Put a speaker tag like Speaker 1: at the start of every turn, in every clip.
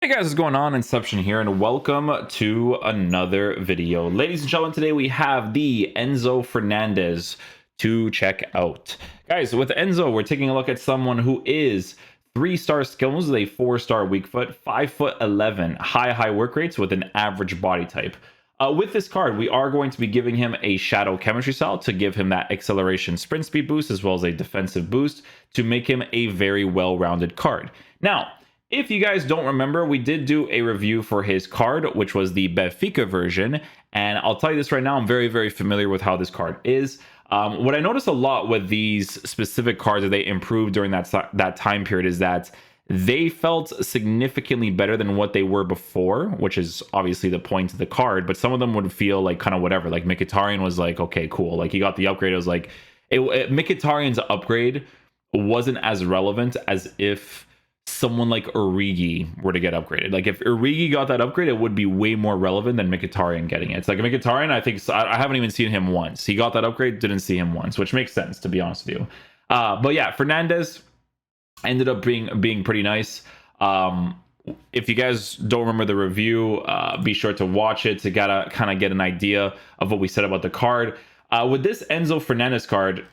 Speaker 1: Hey guys, what's going on? Inception here, and welcome to another video. Ladies and gentlemen, today we have the Enzo Fernandez to check out. Guys, with Enzo, we're taking a look at someone who is 3-star skills with a 4-star weak foot, 5'11", high work rates with an average body type. With this card, we are going to be giving him a shadow chemistry cell to give him that acceleration sprint speed boost as well as a defensive boost to make him a very well-rounded card. Now, if you guys don't remember, we did do a review for his card, which was the Benfica version. And I'll tell you this right now, I'm very familiar with how this card is. What I noticed a lot with these specific cards that they improved during that time period is that they felt significantly better than what they were before, which is obviously the point of the card. But some of them would feel like kind of whatever. Like Mkhitaryan was like, okay, cool. Like he got the upgrade. It was like, Mkhitaryan's upgrade wasn't as relevant as if someone like Origi were to get upgraded. Like if Origi got that upgrade, it would be way more relevant than Mkhitaryan getting it. It's like Mkhitaryan, I haven't even seen him once. He got that upgrade, didn't see him once, which makes sense, to be honest with you. But yeah, Fernandez ended up being pretty nice. If you guys don't remember the review, be sure to watch it to kind of get an idea of what we said about the card. With this Enzo Fernandez card,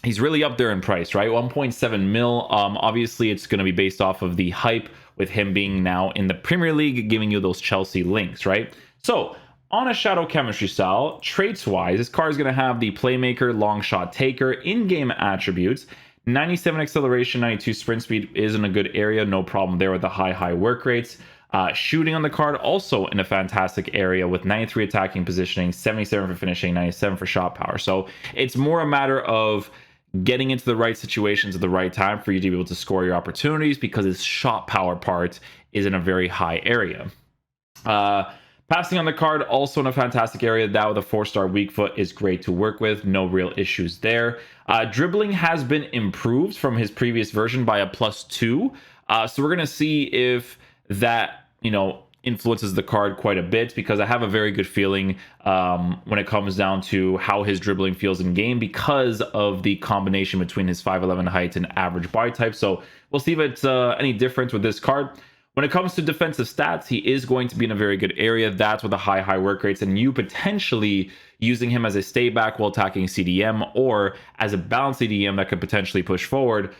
Speaker 1: he's really up there in price, right? 1.7 mil. Obviously, it's going to be based off of the hype with him being now in the Premier League, giving you those Chelsea links, right? So, on a shadow chemistry style, traits-wise, this card is going to have the playmaker, long shot taker, in-game attributes. 97 acceleration, 92 sprint speed is in a good area. No problem there with the high work rates. Shooting on the card also in a fantastic area with 93 attacking positioning, 77 for finishing, 97 for shot power. So it's more a matter of getting into the right situations at the right time for you to be able to score your opportunities, because his shot power part is in a very high area. Passing on the card also in a fantastic area. That with a 4-star weak foot is great to work with. No real issues there. Dribbling has been improved from his previous version by a +2. So we're going to see if that, influences the card quite a bit, because I have a very good feeling when it comes down to how his dribbling feels in game because of the combination between his 5'11" height and average body type. So we'll see if it's any different with this card. When it comes to defensive stats, he is going to be in a very good area. That's with the high work rates, and you potentially using him as a stay back while attacking CDM or as a balanced CDM that could potentially push forward.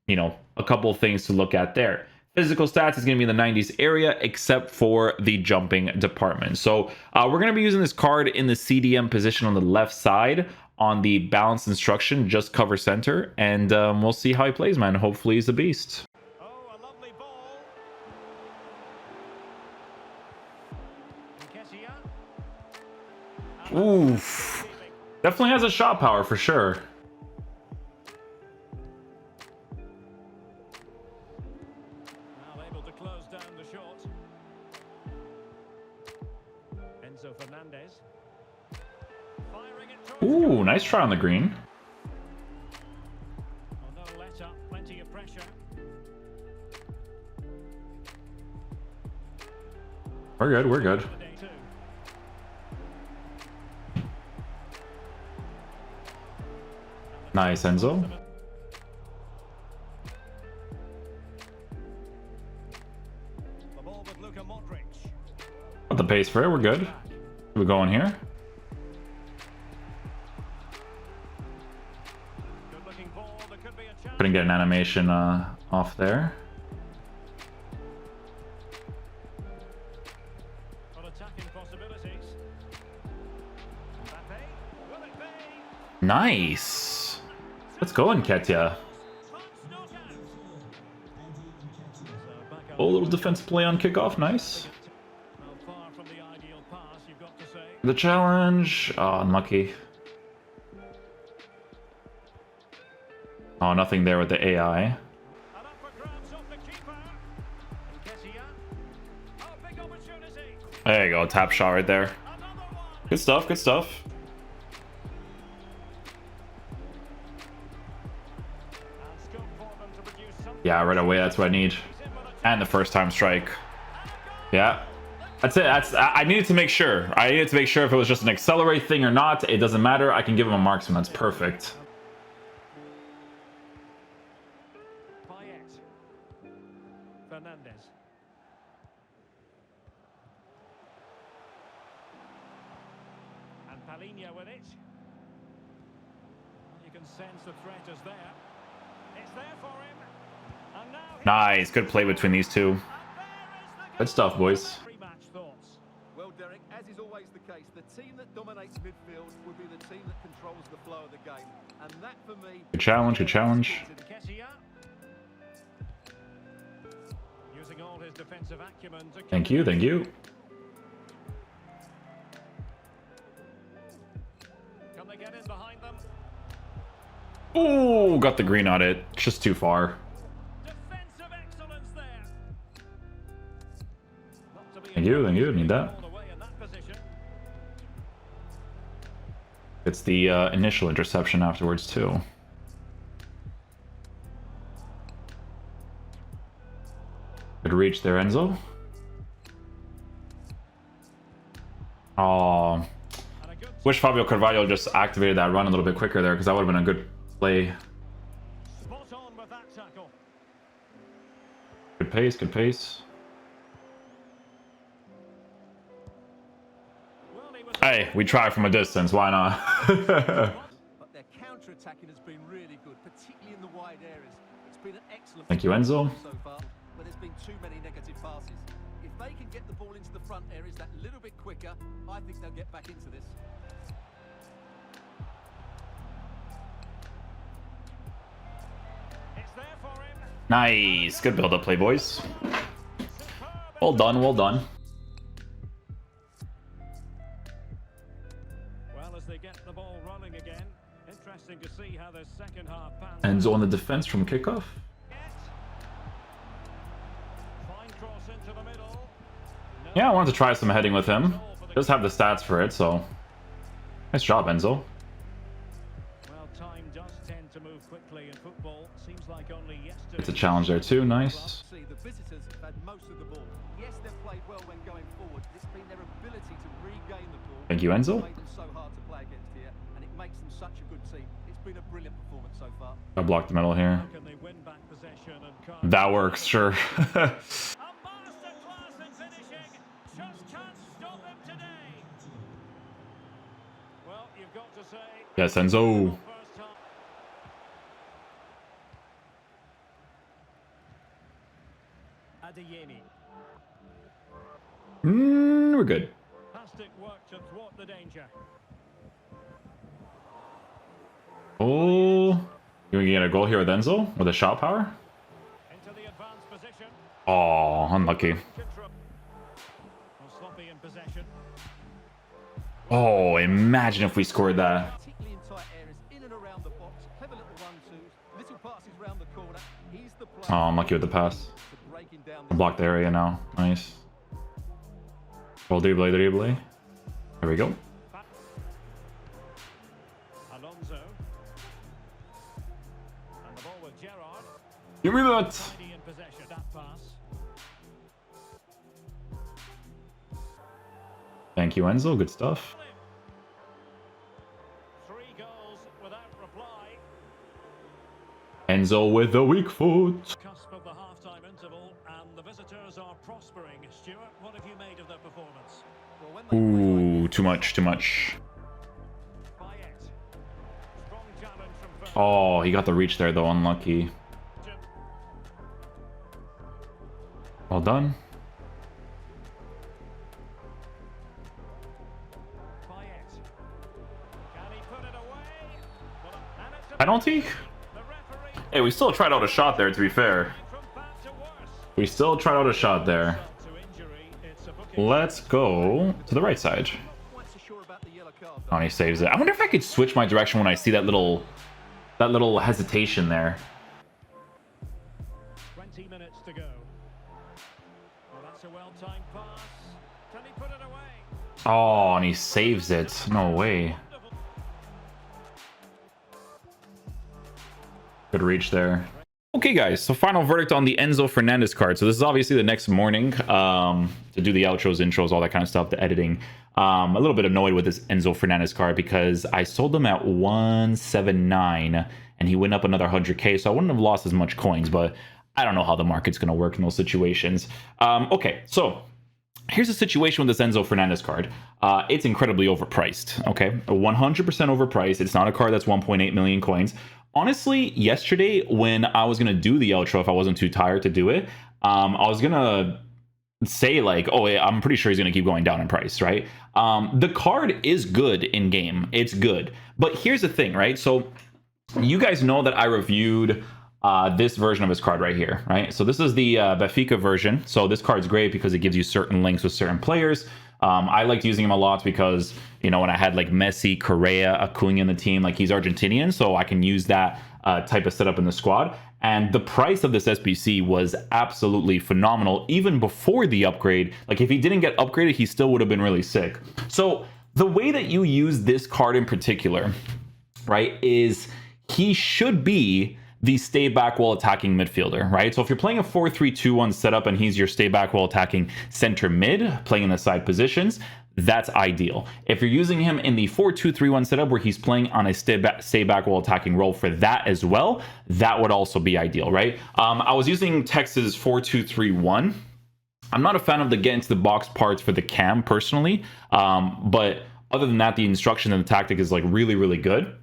Speaker 1: A couple of things to look at there. Physical stats is going to be in the 90s area, except for the jumping department. So we're going to be using this card in the CDM position on the left side on the balance instruction, just cover center, and we'll see how he plays, man. Hopefully he's a beast.
Speaker 2: Oh, a lovely ball.
Speaker 1: Oof. Definitely has a shot power for sure.
Speaker 2: Enzo Fernandez.
Speaker 1: Ooh, nice try on the green.
Speaker 2: No let up, plenty of pressure.
Speaker 1: We're good. Nice, Enzo. Got the pace for it, we're good. We're going here. Couldn't get an animation off there. Nice. Let's go, Nketiah. Oh, little defense play on kickoff, nice. The challenge. Oh, unlucky. Oh, nothing there with the AI. There you go, tap shot right there. Good stuff, good stuff. Yeah, right away, that's what I need. And the first time strike. Yeah. That's it. I needed to make sure. I needed to make sure if it was just an accelerate thing or not. It doesn't matter. I can give him a marksman. That's perfect.
Speaker 2: Fernandez. Palinha with it. You can sense the threat is there. It's there for him. And now
Speaker 1: Nice. Good play between these two. Good stuff, boys.
Speaker 2: Pre-match thoughts.
Speaker 3: Well, Derek, as is always the case, the team that dominates midfield will be the team that controls the flow of the game. And that, for me...
Speaker 1: Good challenge, good challenge.
Speaker 2: Kessia. Using all his defensive acumen to...
Speaker 1: Thank you, thank you.
Speaker 2: Can they get in behind them?
Speaker 1: Oh, got the green on it. Just too far.
Speaker 2: Defensive excellence there. Not to be
Speaker 1: Thank you, thank you. Need that.
Speaker 2: all the way in that position.
Speaker 1: It's the initial interception afterwards, too. Good reach there, Enzo. Oh,
Speaker 2: And a good
Speaker 1: wish Fabio Carvalho just activated that run a little bit quicker there, because that would have been a good play.
Speaker 2: spot on with that tackle.
Speaker 1: Good pace, good pace.
Speaker 2: Well, he was
Speaker 1: Hey, we try from a distance, why not?
Speaker 3: But their counter-attacking has been really good, particularly in the wide areas. It's been an excellent...
Speaker 1: Thank you, Enzo.
Speaker 3: ...so far, but there's been too many negative passes. If they can get the ball into the front areas that little bit quicker, I think they'll get back into this.
Speaker 2: It's there for him.
Speaker 1: Nice. Good build-up play, boys. Well done, well done.
Speaker 2: Well, as they get the ball rolling again, interesting to see how the second half pans
Speaker 1: Enzo on the defense from kickoff.
Speaker 2: Fine cross into the middle. No
Speaker 1: Yeah, I wanted to try some heading with him. Does have the stats for it, so nice job, Enzo.
Speaker 2: Well, time does tend to move quickly in football. Seems like only yesterday.
Speaker 1: It's a challenge there too. Nice.
Speaker 3: See, the visitors have had most of the ball. Yes, they've played well when going forward. It's been their ability to regain the ball.
Speaker 1: Thank you, Enzo.
Speaker 3: Made them so hard to play against here, and it makes them such a good team. It's been a brilliant performance so far.
Speaker 1: I blocked the middle here.
Speaker 2: How can they win back possession and can't-
Speaker 1: That works, sure.
Speaker 2: A masterclass in finishing. Just can't stop them today. Well, you've got to say.
Speaker 1: Yes, Enzo.
Speaker 2: First half. Adeyemi.
Speaker 1: We're good.
Speaker 2: Fantastic work to thwart the danger.
Speaker 1: Oh, you gonna get a goal here with Enzo with a shot power?
Speaker 2: Into the advanced position.
Speaker 1: Oh, unlucky.
Speaker 2: Control. Well, sloppy in possession.
Speaker 1: Oh, imagine if we scored that.
Speaker 3: Particularly in tight areas, in and around the box, clever little one-twos, little passes round the corner. He's the player.
Speaker 1: Oh, unlucky with the pass.
Speaker 3: for breaking down
Speaker 1: I blocked the area now. Nice. Well, dribble. There we go.
Speaker 2: Alonso. And the ball with Gerrard.
Speaker 1: Give me that.
Speaker 2: Tidy in possession. That pass.
Speaker 1: Thank you, Enzo. Good stuff.
Speaker 2: 3 goals without reply.
Speaker 1: Enzo with the weak foot.
Speaker 2: Cusp of the half-time interval, and the visitors are prospering. Stuart, what have you made of their performance?
Speaker 3: Well, when they play like
Speaker 1: Ooh, too much, too much.
Speaker 2: Payet. Strong challenge from Fernandez.
Speaker 1: Oh, he got the reach there, though. Unlucky. Well done.
Speaker 2: Payet. Can he put it away? Well, and it's a
Speaker 1: Penalty?
Speaker 2: the referee
Speaker 1: Hey, we still tried out a shot there, to be fair.
Speaker 2: from bad to worse.
Speaker 1: We still tried out a shot there.
Speaker 2: To injury, it's a booking.
Speaker 1: Let's go to the right side.
Speaker 3: not quite so sure about the yellow card.
Speaker 1: Oh, he saves it. I wonder if I could switch my direction when I see that little hesitation there.
Speaker 2: 20 minutes to go. Well, that's a well-timed pass. Can he put it away?
Speaker 1: Oh, and he saves it. No way.
Speaker 2: Wonderful.
Speaker 1: Good reach there. Okay, guys, so final verdict on the Enzo Fernandez card. So this is obviously the next morning to do the outros, intros, all that kind of stuff, the editing. A little bit annoyed with this Enzo Fernandez card because I sold them at 179 and he went up another 100k, so I wouldn't have lost as much coins, but I don't know how the market's going to work in those situations. Okay, so here's the situation with this Enzo Fernandez card. It's incredibly overpriced, okay? 100% overpriced. It's not a card that's 1.8 million coins. Honestly, yesterday when I was going to do the outro, if I wasn't too tired to do it, I was going to say like, oh, yeah, I'm pretty sure he's going to keep going down in price, right? The card is good in game. It's good. But here's the thing, right? So you guys know that I reviewed this version of his card right here, right? So this is the Benfica version. So this card's great because it gives you certain links with certain players. I liked using him a lot because, you know, when I had like Messi, Correa, Acuna in the team, like he's Argentinian, so I can use that type of setup in the squad. And the price of this SBC was absolutely phenomenal, even before the upgrade. Like if he didn't get upgraded, he still would have been really sick. So the way that you use this card in particular, right, is he should be the stay back while attacking midfielder, right? So if you're playing a 4-3-2-1 setup and he's your stay back while attacking center mid, playing in the side positions, that's ideal. If you're using him in the 4-2-3-1 setup where he's playing on a stay back while attacking role for that as well, that would also be ideal, right? I was using Texas 4-2-3-1. I'm not a fan of the get into the box parts for the cam personally, but other than that, the instruction and the tactic is like really, really good.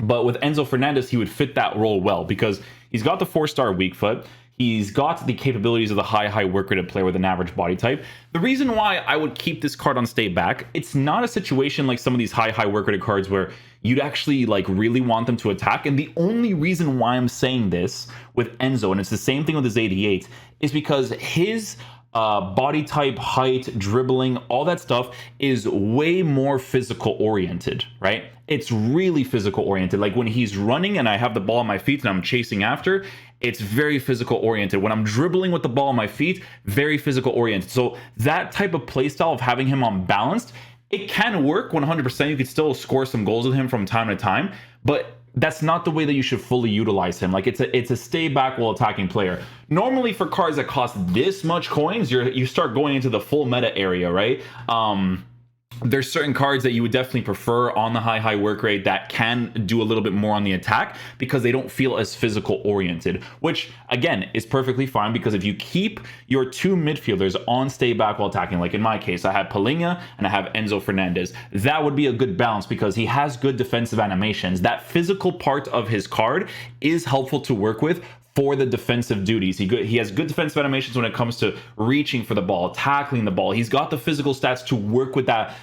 Speaker 1: But with Enzo Fernandez, he would fit that role well because he's got the 4-star weak foot. He's got the capabilities of the high work rated player with an average body type. The reason why I would keep this card on stay back, it's not a situation like some of these high work rated cards where you'd actually like really want them to attack. And the only reason why I'm saying this with Enzo, and it's the same thing with his 88, is because his body type, height, dribbling, all that stuff is way more physical oriented, right? It's really physical oriented. Like when he's running and I have the ball on my feet and I'm chasing after, it's very physical oriented. When I'm dribbling with the ball on my feet, very physical oriented. So that type of play style of having him unbalanced, it can work 100%. You could still score some goals with him from time to time, but that's not the way that you should fully utilize him. Like it's a stay back while attacking player. Normally for cards that cost this much coins, you start going into the full meta area, right? There's certain cards that you would definitely prefer on the high work rate that can do a little bit more on the attack because they don't feel as physical oriented, which again is perfectly fine because if you keep your two midfielders on stay back while attacking, like in my case, I have Palinha and I have Enzo Fernandez, that would be a good balance because he has good defensive animations. That physical part of his card is helpful to work with for the defensive duties. He has good defensive animations when it comes to reaching for the ball, tackling the ball. He's got the physical stats to work with that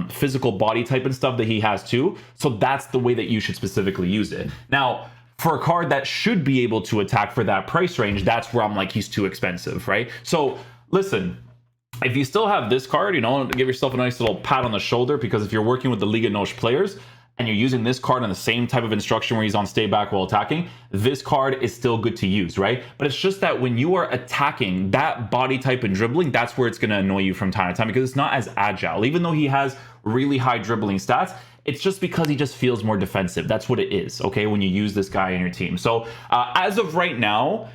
Speaker 1: physical body type and stuff that he has too. So that's the way that you should specifically use it. Now, for a card that should be able to attack for that price range, that's where I'm like, he's too expensive, right? So listen, if you still have this card, you know, give yourself a nice little pat on the shoulder because if you're working with the Liga NOS players, and you're using this card on the same type of instruction where he's on stay back while attacking, this card is still good to use, right? But it's just that when you are attacking that body type and dribbling, that's where it's going to annoy you from time to time because it's not as agile. Even though he has really high dribbling stats, it's just because he just feels more defensive. That's what it is, okay, when you use this guy in your team. So as of right now,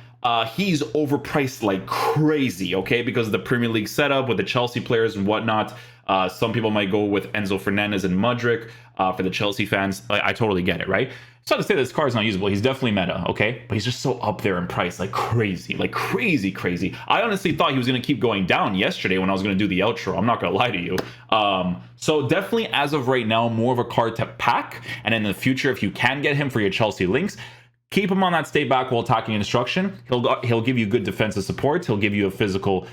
Speaker 1: he's overpriced like crazy, okay, because of the Premier League setup with the Chelsea players and whatnot. Some people might go with Enzo Fernandez and Mudryk for the Chelsea fans. I totally get it, right? It's not to say that this card is not usable. He's definitely meta, okay? But he's just so up there in price, like crazy. I honestly thought he was going to keep going down yesterday when I was going to do the outro. I'm not going to lie to you. So definitely, as of right now, more of a card to pack. And in the future, if you can get him for your Chelsea links, keep him on that stay back while attacking instruction. He'll give you good defensive support. He'll give you a physical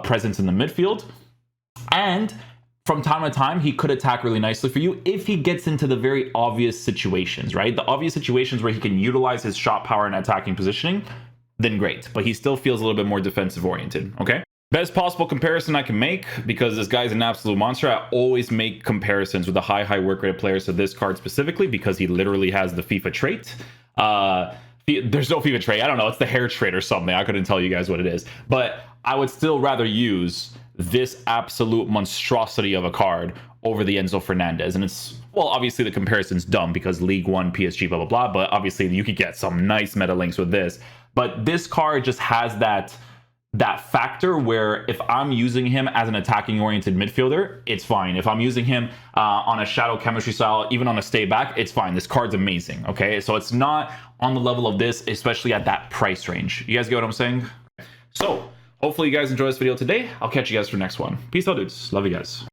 Speaker 1: presence in the midfield. And from time to time, he could attack really nicely for you if he gets into the very obvious situations, right? The obvious situations where he can utilize his shot power and attacking positioning, then great. But he still feels a little bit more defensive oriented, okay? Best possible comparison I can make, because this guy's an absolute monster, I always make comparisons with the high work rate players to this card specifically because he literally has the FIFA trait. There's no FIFA trait. I don't know. It's the hair trait or something. I couldn't tell you guys what it is. But I would still rather use this absolute monstrosity of a card over the Enzo Fernandez. And it's, well, obviously the comparison's dumb because League One, PSG, blah, blah, blah. But obviously you could get some nice meta links with this. But this card just has that factor where if I'm using him as an attacking oriented midfielder, it's fine. If I'm using him on a shadow chemistry style, even on a stay back, it's fine. This card's amazing, okay? So it's not on the level of this, especially at that price range. You guys get what I'm saying? So Hopefully you guys enjoy this video today. I'll catch you guys for the next one. Peace out, dudes. Love you guys.